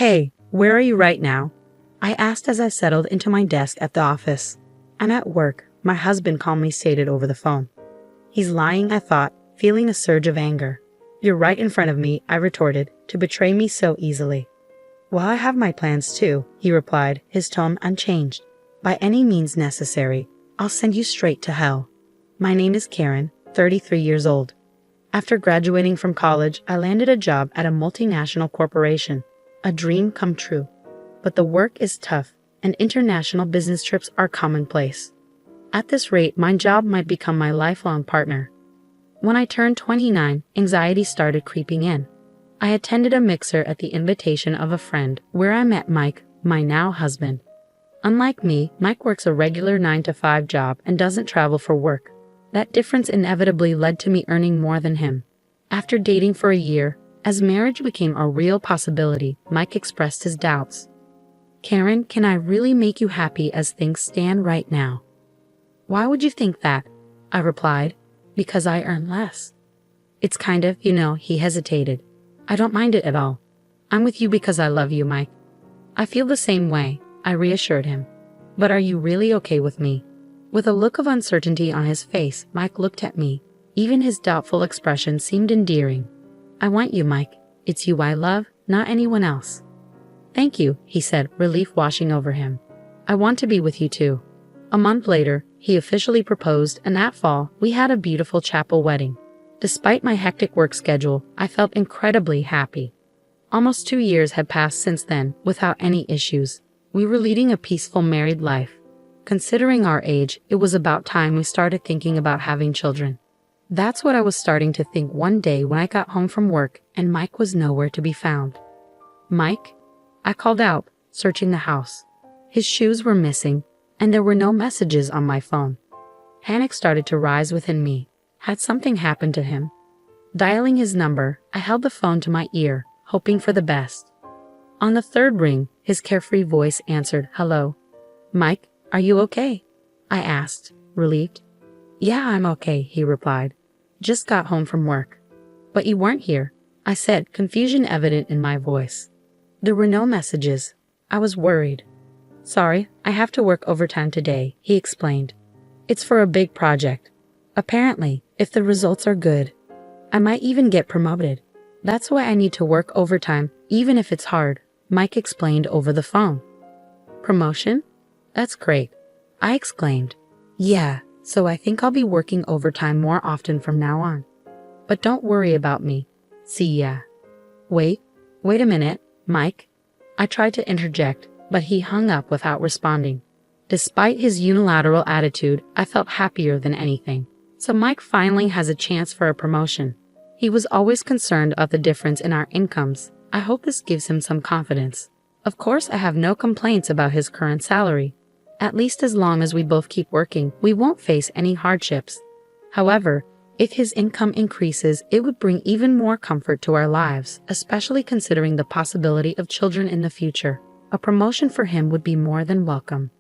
Hey, where are you right now? I asked as I settled into my desk at the office. I'm at work, my husband calmly stated over the phone. He's lying, I thought, feeling a surge of anger. You're right in front of me, I retorted, to betray me so easily. Well, I have my plans too, he replied, his tone unchanged. By any means necessary, I'll send you straight to hell. My name is Karen, 33 years old. After graduating from college, I landed a job at a multinational corporation. A dream come true. But the work is tough, and international business trips are commonplace. At this rate, my job might become my lifelong partner. When I turned 29, anxiety started creeping in. I attended a mixer at the invitation of a friend, where I met Mike, my now husband. Unlike me, Mike works a regular 9-to-5 job and doesn't travel for work. That difference inevitably led to me earning more than him. After dating for a year, as marriage became a real possibility, Mike expressed his doubts. Karen, can I really make you happy as things stand right now? Why would you think that? I replied. Because I earn less. It's kind of, he hesitated. I don't mind it at all. I'm with you because I love you, Mike. I feel the same way, I reassured him. But are you really okay with me? With a look of uncertainty on his face, Mike looked at me. Even his doubtful expression seemed endearing. I want you, Mike. It's you I love, not anyone else. Thank you, he said, relief washing over him. I want to be with you too. A month later, he officially proposed, and that fall, we had a beautiful chapel wedding. Despite my hectic work schedule, I felt incredibly happy. Almost 2 years had passed since then, without any issues. We were leading a peaceful married life. Considering our age, it was about time we started thinking about having children. That's what I was starting to think one day when I got home from work and Mike was nowhere to be found. Mike? I called out, searching the house. His shoes were missing, and there were no messages on my phone. Panic started to rise within me. Had something happened to him? Dialing his number, I held the phone to my ear, hoping for the best. On the third ring, his carefree voice answered, "Hello. Mike, are you okay?" I asked, relieved. "Yeah, I'm okay," he replied. "Just got home from work." "But you weren't here," I said, confusion evident in my voice. There were no messages. I was worried. "Sorry, I have to work overtime today," he explained. "It's for a big project. Apparently, if the results are good, I might even get promoted. That's why I need to work overtime, even if it's hard," Mike explained over the phone. "Promotion? That's great," I exclaimed. "Yeah, so I think I'll be working overtime more often from now on. But don't worry about me. See ya." Wait a minute, Mike." I tried to interject, but he hung up without responding. Despite his unilateral attitude, I felt happier than anything. So Mike finally has a chance for a promotion. He was always concerned about the difference in our incomes. I hope this gives him some confidence. Of course, I have no complaints about his current salary. At least as long as we both keep working, we won't face any hardships. However, if his income increases, it would bring even more comfort to our lives, especially considering the possibility of children in the future. A promotion for him would be more than welcome.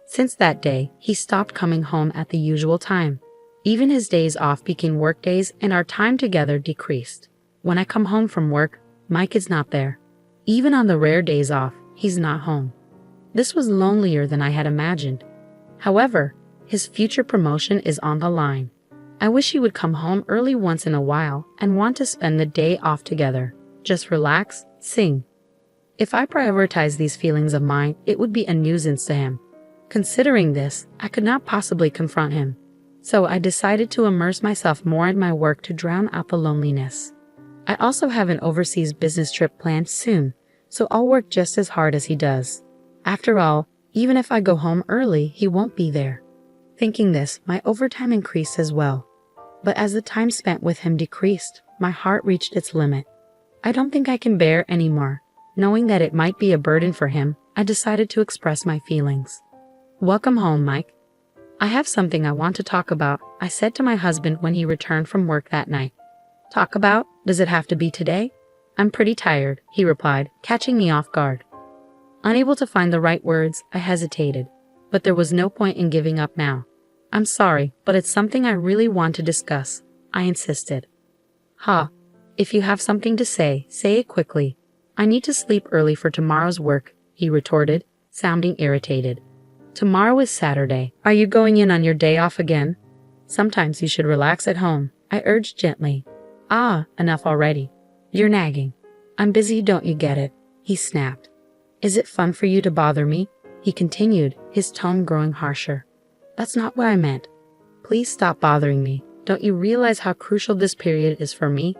Since that day, he stopped coming home at the usual time. Even his days off became work days and our time together decreased. When I come home from work, Mike is not there. Even on the rare days off, he's not home. This was lonelier than I had imagined. However, his future promotion is on the line. I wish he would come home early once in a while and want to spend the day off together. Just relax, sing. If I prioritize these feelings of mine, it would be a nuisance to him. Considering this, I could not possibly confront him. So I decided to immerse myself more in my work to drown out the loneliness. I also have an overseas business trip planned soon, so I'll work just as hard as he does. After all, even if I go home early, he won't be there. Thinking this, my overtime increased as well. But as the time spent with him decreased, my heart reached its limit. I don't think I can bear anymore. Knowing that it might be a burden for him, I decided to express my feelings. "Welcome home, Mike. I have something I want to talk about," I said to my husband when he returned from work that night. "Talk about? Does it have to be today?" "I'm pretty tired," he replied, catching me off guard. Unable to find the right words, I hesitated. But there was no point in giving up now. "I'm sorry, but it's something I really want to discuss," I insisted. "If you have something to say, say it quickly. I need to sleep early for tomorrow's work, he retorted, sounding irritated. Tomorrow is Saturday. Are you going in on your day off again? Sometimes you should relax at home, I urged gently. Ah, enough already. You're nagging. I'm busy, don't you get it? He snapped. Is it fun for you to bother me? He continued, his tone growing harsher. That's not what I meant. Please stop bothering me. Don't you realize how crucial this period is for me?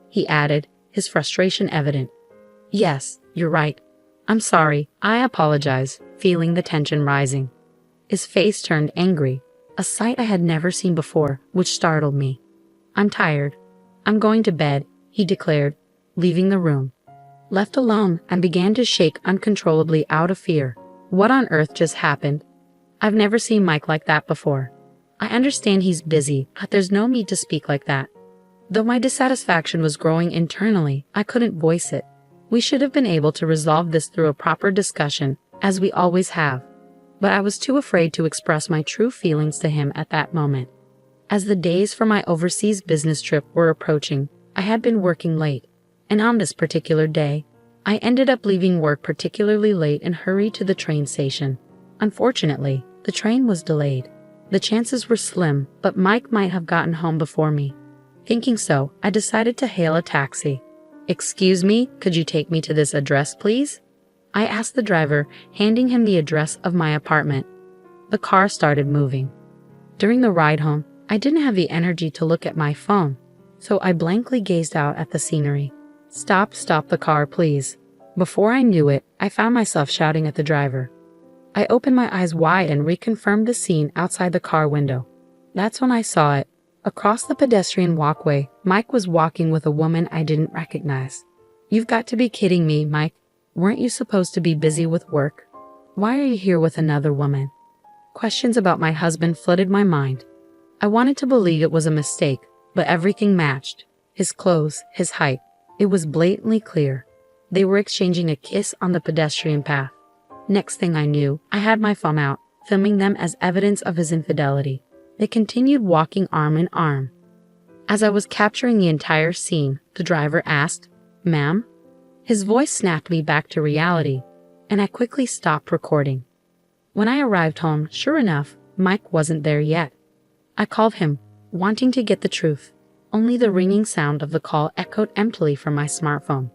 He added, his frustration evident. Yes, you're right. I'm sorry, I apologize, feeling the tension rising. His face turned angry, a sight I had never seen before, which startled me. I'm tired. I'm going to bed, he declared, leaving the room. Left alone, I began to shake uncontrollably out of fear. What on earth just happened? I've never seen Mike like that before. I understand he's busy, but there's no need to speak like that. Though my dissatisfaction was growing internally, I couldn't voice it. We should have been able to resolve this through a proper discussion, as we always have. But I was too afraid to express my true feelings to him at that moment. As the days for my overseas business trip were approaching, I had been working late, and on this particular day, I ended up leaving work particularly late and hurried to the train station. Unfortunately, the train was delayed. The chances were slim, but Mike might have gotten home before me. Thinking so, I decided to hail a taxi. Excuse me, could you take me to this address, please? I asked the driver, handing him the address of my apartment. The car started moving. During the ride home, I didn't have the energy to look at my phone, so I blankly gazed out at the scenery. Stop the car, please. Before I knew it, I found myself shouting at the driver. I opened my eyes wide and reconfirmed the scene outside the car window. That's when I saw it. Across the pedestrian walkway, Mike was walking with a woman I didn't recognize. You've got to be kidding me, Mike. Weren't you supposed to be busy with work? Why are you here with another woman? Questions about my husband flooded my mind. I wanted to believe it was a mistake, but everything matched. His clothes, his height. It was blatantly clear. They were exchanging a kiss on the pedestrian path. Next thing I knew, I had my phone out, filming them as evidence of his infidelity. They continued walking arm in arm. As I was capturing the entire scene, the driver asked, "Ma'am?" His voice snapped me back to reality, and I quickly stopped recording. When I arrived home, sure enough, Mike wasn't there yet. I called him, wanting to get the truth. Only the ringing sound of the call echoed emptily from my smartphone.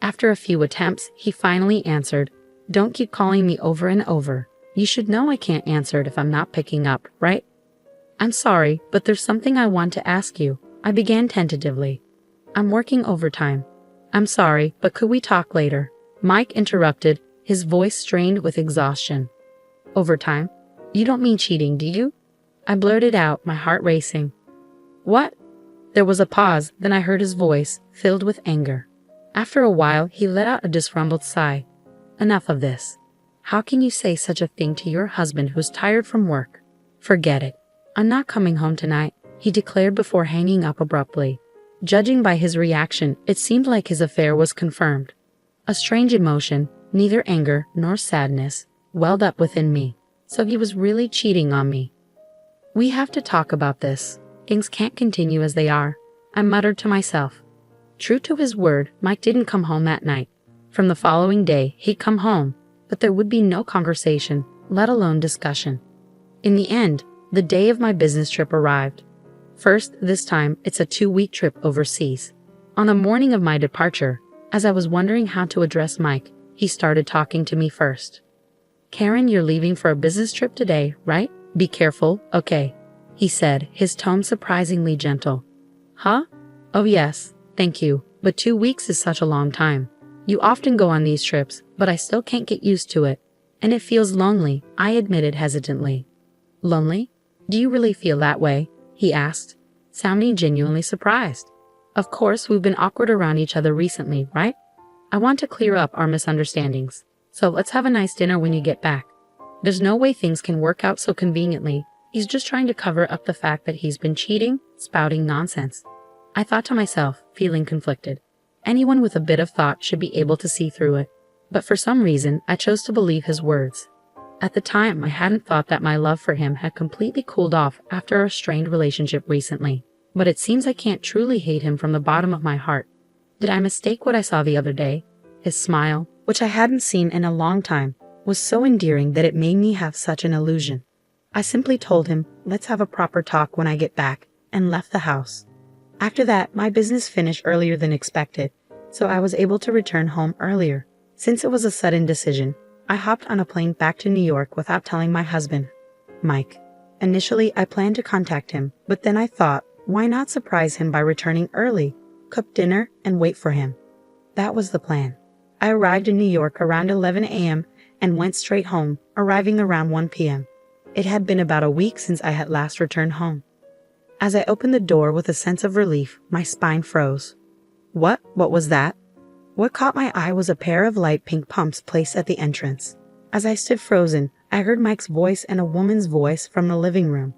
After a few attempts, he finally answered. Don't keep calling me over and over. You should know I can't answer it if I'm not picking up, right? I'm sorry, but there's something I want to ask you. I began tentatively. I'm working overtime. I'm sorry, but could we talk later? Mike interrupted, his voice strained with exhaustion. Overtime? You don't mean cheating, do you? I blurted out, my heart racing. What? There was a pause, then I heard his voice, filled with anger. After a while, he let out a disgruntled sigh. Enough of this. How can you say such a thing to your husband who's tired from work? Forget it. I'm not coming home tonight, he declared before hanging up abruptly. Judging by his reaction, it seemed like his affair was confirmed. A strange emotion, neither anger nor sadness, welled up within me. So he was really cheating on me. We have to talk about this. Things can't continue as they are, I muttered to myself. True to his word, Mike didn't come home that night. From the following day, he'd come home, but there would be no conversation, let alone discussion. In the end, the day of my business trip arrived. First, this time, it's a 2-week trip overseas. On the morning of my departure, as I was wondering how to address Mike, he started talking to me first. Karen, you're leaving for a business trip today, right? Be careful, okay? He said, his tone surprisingly gentle. Huh? Oh yes, thank you, but 2 weeks is such a long time. You often go on these trips, but I still can't get used to it. And it feels lonely, I admitted hesitantly. Lonely? Do you really feel that way? He asked, sounding genuinely surprised. Of course, we've been awkward around each other recently, right? I want to clear up our misunderstandings, so let's have a nice dinner when you get back. There's no way things can work out so conveniently. He's just trying to cover up the fact that he's been cheating, spouting nonsense. I thought to myself, feeling conflicted. Anyone with a bit of thought should be able to see through it. But for some reason, I chose to believe his words. At the time, I hadn't thought that my love for him had completely cooled off after our strained relationship recently. But it seems I can't truly hate him from the bottom of my heart. Did I mistake what I saw the other day? His smile, which I hadn't seen in a long time, was so endearing that it made me have such an illusion. I simply told him, let's have a proper talk when I get back, and left the house. After that, my business finished earlier than expected, so I was able to return home earlier. Since it was a sudden decision, I hopped on a plane back to New York without telling my husband, Mike. Initially, I planned to contact him, but then I thought, why not surprise him by returning early, cook dinner, and wait for him? That was the plan. I arrived in New York around 11 a.m. and went straight home, arriving around 1 p.m. It had been about a week since I had last returned home. As I opened the door with a sense of relief, my spine froze. What was that? What caught my eye was a pair of light pink pumps placed at the entrance. As I stood frozen, I heard Mike's voice and a woman's voice from the living room.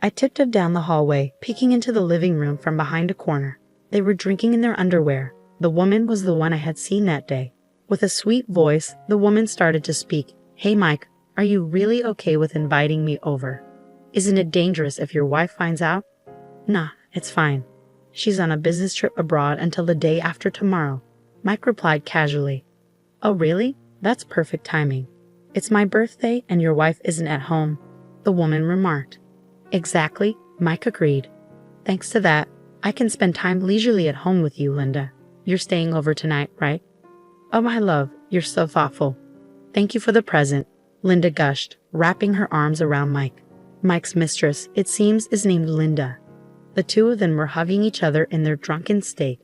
I tiptoed down the hallway, peeking into the living room from behind a corner. They were drinking in their underwear. The woman was the one I had seen that day. With a sweet voice, the woman started to speak. Hey Mike, are you really okay with inviting me over? Isn't it dangerous if your wife finds out? Nah, it's fine. She's on a business trip abroad until the day after tomorrow. Mike replied casually. Oh really? That's perfect timing. It's my birthday and your wife isn't at home, the woman remarked. Exactly, Mike agreed. Thanks to that, I can spend time leisurely at home with you, Linda. You're staying over tonight, right? Oh my love, you're so thoughtful. Thank you for the present, Linda gushed, wrapping her arms around Mike. Mike's mistress, it seems, is named Linda. The two of them were hugging each other in their drunken state.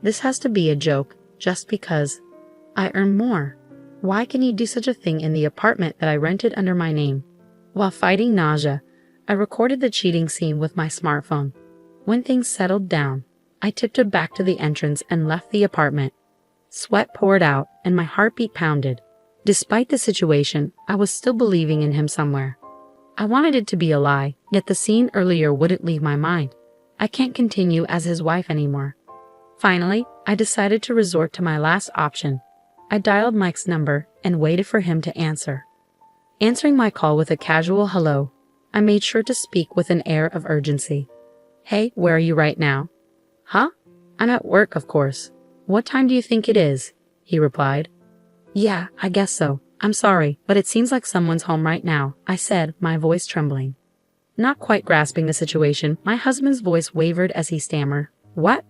This has to be a joke, just because I earn more. Why can you do such a thing in the apartment that I rented under my name? While fighting nausea, I recorded the cheating scene with my smartphone. When things settled down, I tiptoed back to the entrance and left the apartment. Sweat poured out and my heartbeat pounded. Despite the situation, I was still believing in him somewhere. I wanted it to be a lie, yet the scene earlier wouldn't leave my mind. I can't continue as his wife anymore. Finally, I decided to resort to my last option. I dialed Mike's number and waited for him to answer. Answering my call with a casual hello, I made sure to speak with an air of urgency. Hey, where are you right now? Huh? I'm at work, of course. What time do you think it is? He replied. Yeah, I guess so. I'm sorry, but it seems like someone's home right now, I said, my voice trembling. Not quite grasping the situation, my husband's voice wavered as he stammered. What?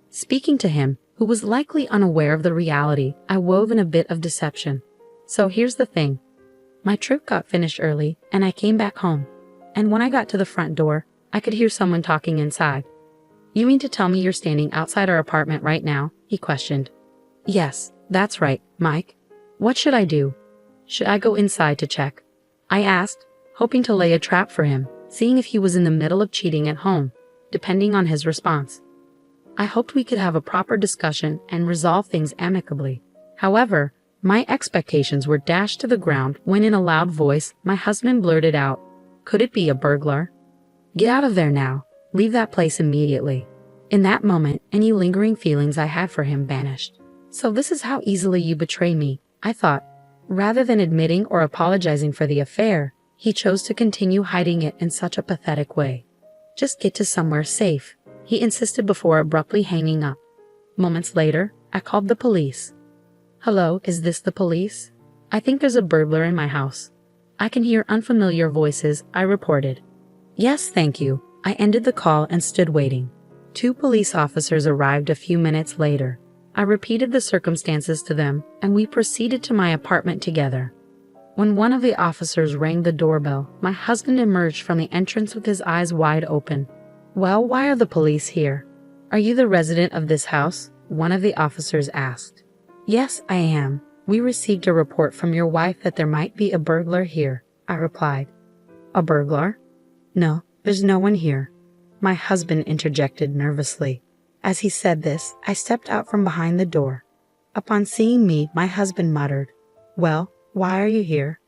Speaking to him, who was likely unaware of the reality, I wove in a bit of deception. So here's the thing. My trip got finished early, and I came back home. And when I got to the front door, I could hear someone talking inside. You mean to tell me you're standing outside our apartment right now? He questioned. Yes, that's right, Mike. What should I do? Should I go inside to check? I asked, hoping to lay a trap for him, seeing if he was in the middle of cheating at home, depending on his response. I hoped we could have a proper discussion and resolve things amicably. However, my expectations were dashed to the ground when in a loud voice, my husband blurted out, Could it be a burglar? Get out of there now. Leave that place immediately. In that moment, any lingering feelings I had for him vanished. So this is how easily you betray me, I thought. Rather than admitting or apologizing for the affair, he chose to continue hiding it in such a pathetic way. Just get to somewhere safe, he insisted before abruptly hanging up. Moments later, I called the police. Hello, is this the police? I think there's a burglar in my house. I can hear unfamiliar voices, I reported. Yes, thank you. I ended the call and stood waiting. 2 police officers arrived a few minutes later. I repeated the circumstances to them, and we proceeded to my apartment together. When one of the officers rang the doorbell, my husband emerged from the entrance with his eyes wide open. Well, why are the police here? Are you the resident of this house? One of the officers asked. Yes, I am. We received a report from your wife that there might be a burglar here, I replied. A burglar? No, there's no one here. My husband interjected nervously. As he said this, I stepped out from behind the door. Upon seeing me, my husband muttered, Well, why are you here?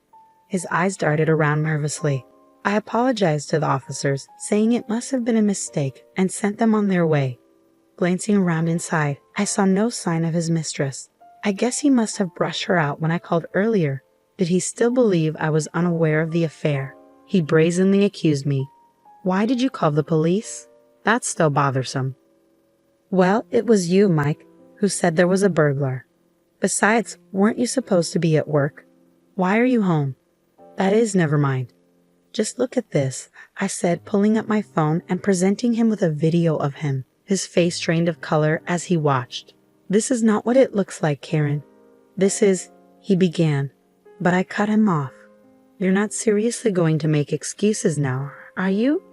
His eyes darted around nervously. I apologized to the officers, saying it must have been a mistake, and sent them on their way. Glancing around inside, I saw no sign of his mistress. I guess he must have brushed her out when I called earlier. Did he still believe I was unaware of the affair? He brazenly accused me. Why did you call the police? That's still bothersome. Well, it was you, Mike, who said there was a burglar. Besides, weren't you supposed to be at work? Why are you home? That is, never mind. Just look at this, I said, pulling up my phone and presenting him with a video of him, his face drained of color as he watched. This is not what it looks like, Karen. This is, he began, but I cut him off. You're not seriously going to make excuses now, are you?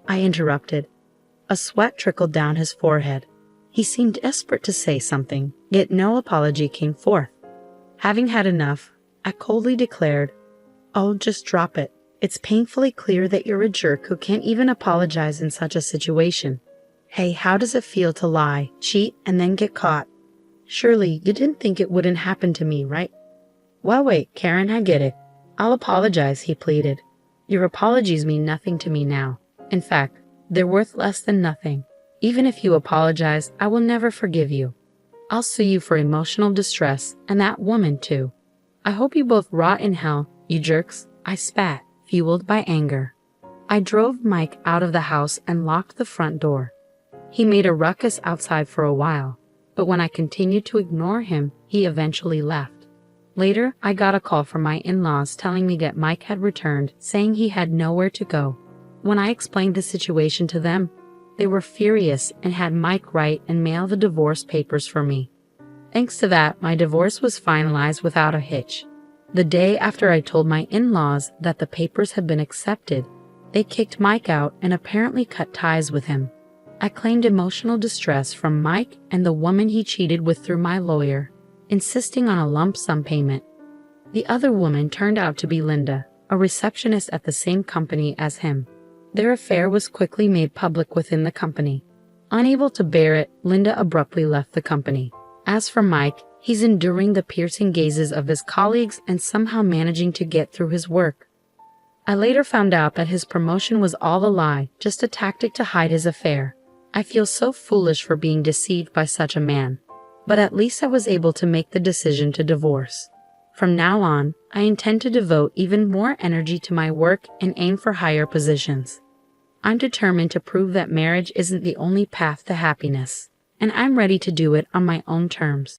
I interrupted. A sweat trickled down his forehead. He seemed desperate to say something, yet no apology came forth. Having had enough, I coldly declared, "Oh, just drop it. It's painfully clear that you're a jerk who can't even apologize in such a situation. Hey, how does it feel to lie, cheat, and then get caught? Surely you didn't think it wouldn't happen to me, right?" "Well, wait, Karen, I get it. I'll apologize," he pleaded. "Your apologies mean nothing to me now. In fact, they're worth less than nothing. Even if you apologize, I will never forgive you. I'll sue you for emotional distress, and that woman too. I hope you both rot in hell, you jerks," I spat, fueled by anger. I drove Mike out of the house and locked the front door. He made a ruckus outside for a while, but when I continued to ignore him, he eventually left. Later, I got a call from my in-laws telling me that Mike had returned, saying he had nowhere to go. When I explained the situation to them, they were furious and had Mike write and mail the divorce papers for me. Thanks to that, my divorce was finalized without a hitch. The day after I told my in-laws that the papers had been accepted, they kicked Mike out and apparently cut ties with him. I claimed emotional distress from Mike and the woman he cheated with through my lawyer, insisting on a lump sum payment. The other woman turned out to be Linda, a receptionist at the same company as him. Their affair was quickly made public within the company. Unable to bear it, Linda abruptly left the company. As for Mike, he's enduring the piercing gazes of his colleagues and somehow managing to get through his work. I later found out that his promotion was all a lie, just a tactic to hide his affair. I feel so foolish for being deceived by such a man. But at least I was able to make the decision to divorce. From now on, I intend to devote even more energy to my work and aim for higher positions. I'm determined to prove that marriage isn't the only path to happiness, and I'm ready to do it on my own terms.